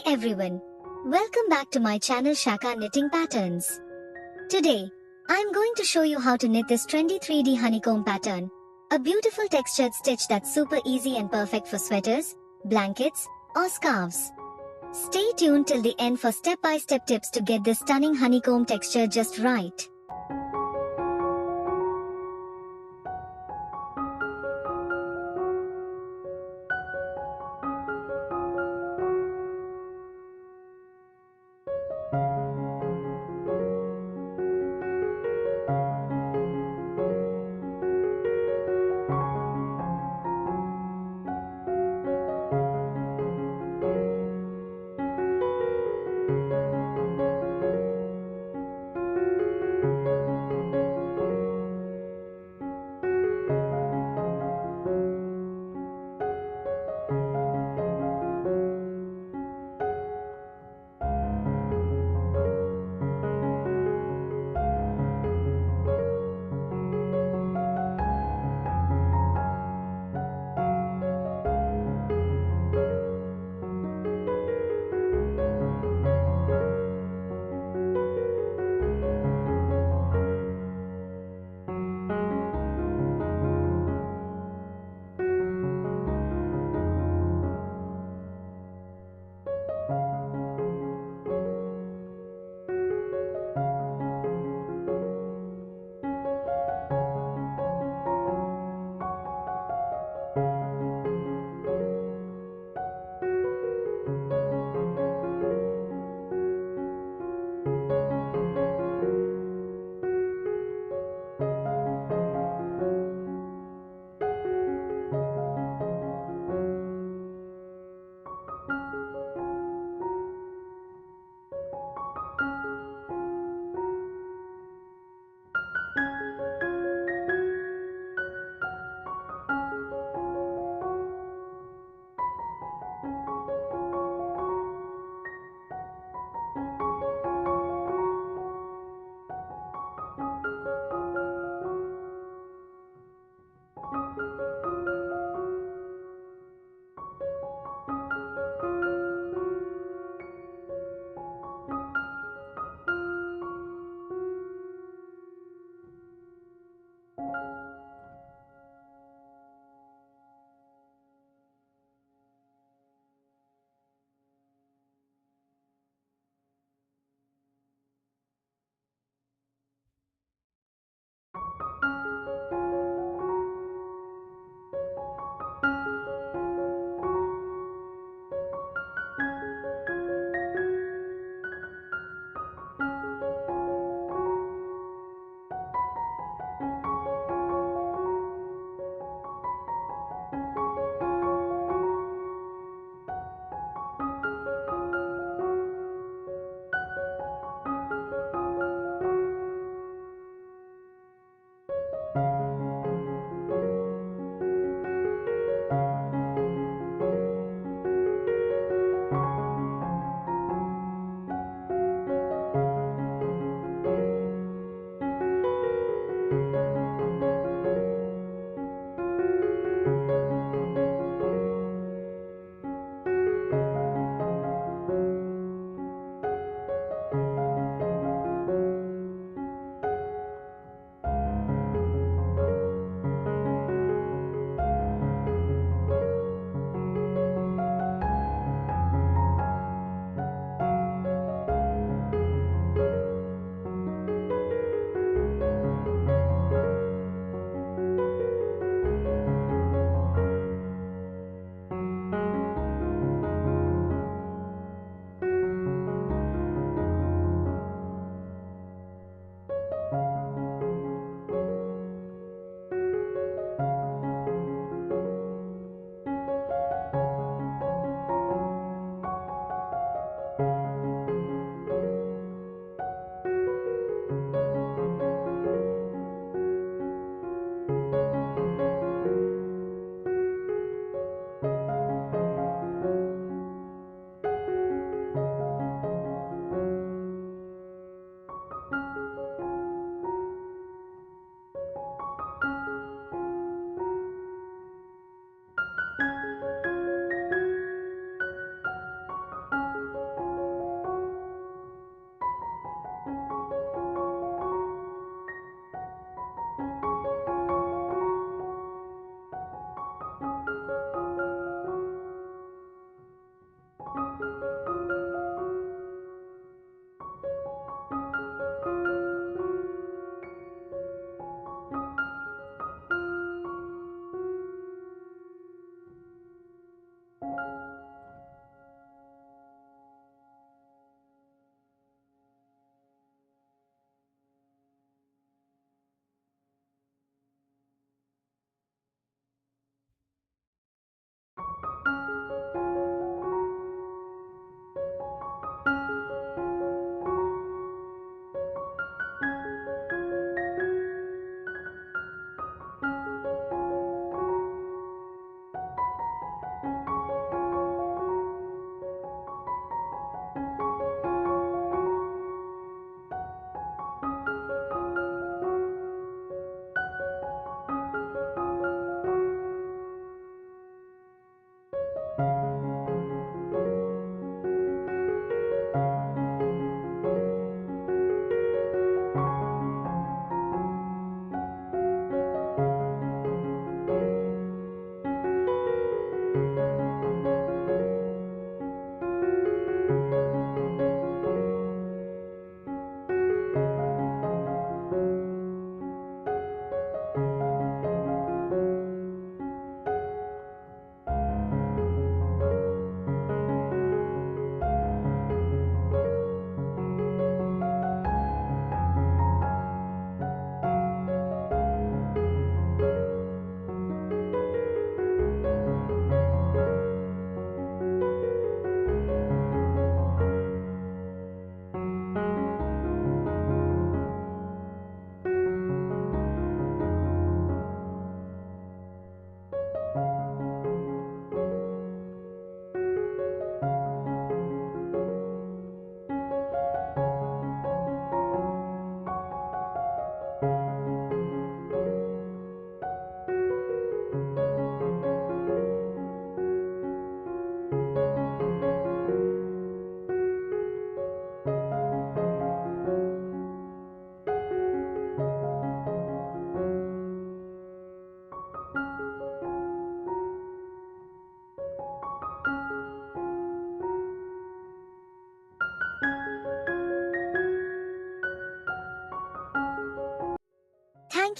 everyone, welcome back to my channel Shaka Knitting Patterns. Today, I'm going to show you how to knit this trendy 3D honeycomb pattern, a beautiful textured stitch that's super easy and perfect for sweaters, blankets, or scarves. Stay tuned till the end for step-by-step tips to get this stunning honeycomb texture just right.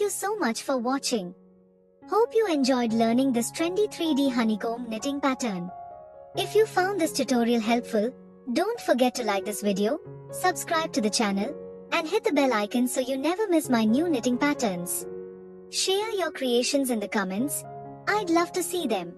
you so much for watching. Hope you enjoyed learning this trendy 3D honeycomb knitting pattern. If you found this tutorial helpful, don't forget to like this video, subscribe to the channel, and hit the bell icon so you never miss my new knitting patterns. Share your creations in the comments. I'd love to see them.